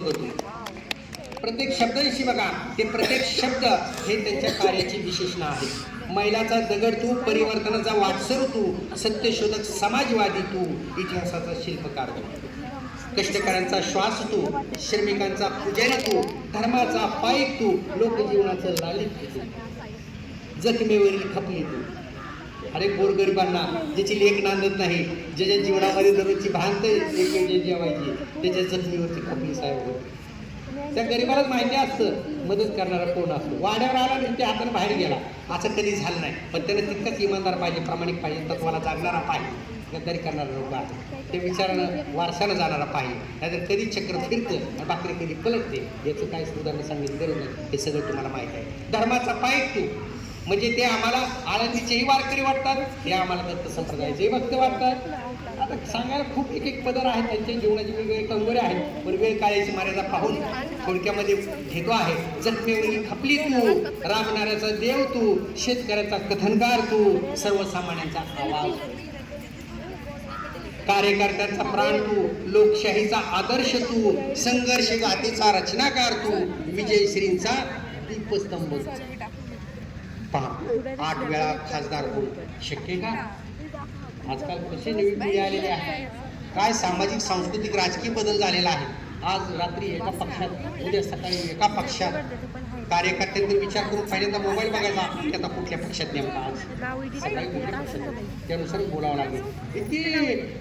प्रत्येक शब्दांशी बघा, ते प्रत्येक शब्द हे त्यांच्या कार्याची विशेषण आहे. मैलाचा दगड तू, परिवर्तनाचा वाटसरू तू, सत्यशोधक समाजवादी तू, इतिहासाचा शिल्पकार तू, कष्टकऱ्यांचा श्वास तू, श्रमिकांचा पुजारी तू, धर्माचा पाईक तू, लोकजीवनाचं लालित्य तू, जखमेवरील खपली तू. अरे गोरगरिबांना ज्याची लेख नांदत नाही, ज्याच्या जीवनामध्ये दररोजची भांत जेवायची, त्याच्या जखमीवरची खपली साहेब होती. त्या गरीबालाच माहिती असतं मदत करणारा कोण असतो. वाड्यावर आला आणि त्या हाताने बाहेर गेला, असं कधी झालं नाही. पण त्याने तितकाच इमानदार पाहिजे, प्रामाणिक पाहिजे, तत्वाला जागणारा पाहिजे, गद्दारी करणारा लोक आहे, ते विचारानं वारसानं जाणारा पाहिजे. नाहीतर कधी चक्र फिरतं आणि बाकरी कधी पलटते, याचं काय उदाहरण सांगितलं गरज नाही, हे सगळं तुम्हाला माहीत आहे. धर्माचा पाईक तू, म्हणजे ते आम्हाला आळंदीचेही वारकरी वाटतात, हे आम्हाला दत्त संप्रदायाचेही भक्त वाटतात. आता सांगायला खूप एक एक पदर आहेत, त्यांच्या जीवनाचे वेगवेगळे कंगोरे आहेत, पण वेळ काळाची मर्यादा पाहून थोडक्यामध्ये घेतो आहे. जखमेवरील खपली तू, राबणाऱ्याचा देव तू, शेतकऱ्याचा कथनकार तू, सर्वसामान्यांचा आवाज, कार्यकर्त्यांचा प्राण तू, लोकशाहीचा आदर्श तू, संघर्ष गाथेचा रचनाकार तू, विजयश्रींचा दीपस्तंभ. पहा, 8 वेळा खासदार होऊन शक्य का? आजकाल कसे नवीन पिढी आलेले आहे, काय सामाजिक सांस्कृतिक राजकीय बदल झालेला आहे. आज रात्री एका पक्षात, उद्या सकाळी एका पक्षात. कार्यकर्त्यांनी विचार करून पहिल्यांदा मोबाईल बघायचा, की आता कुठल्या पक्षात नेमका, आज सकाळी कुठल्या पक्षात, त्यानुसार बोलावं लागेल. इतकी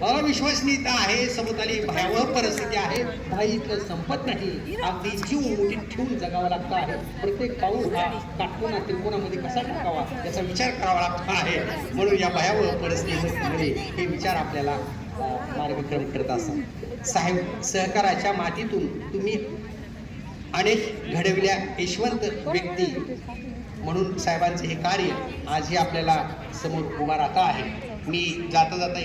अविश्वसनीयता आहे, सभोवताली भयावह परिस्थिती आहे. भाई इथलं संपत नाही, अगदी जीव मुठीत ठेवून जगावं लागतं आहे. प्रत्येक पाऊल हा काटकोना त्रिकोणामध्ये कसा टाकावा याचा विचार करावा लागतो आहे. म्हणून या भयावह परिस्थितीमध्ये हे विचार आपल्याला मार्गक्रम करत असतात. साहेब, सहकाराच्या मातीतून तुम्ही अनेक घडविल्या यशवंत व्यक्ती म्हणून साहेबांचे हे कार्य आजही आपल्याला समोर उभा राहता आहे. मी जाता जाता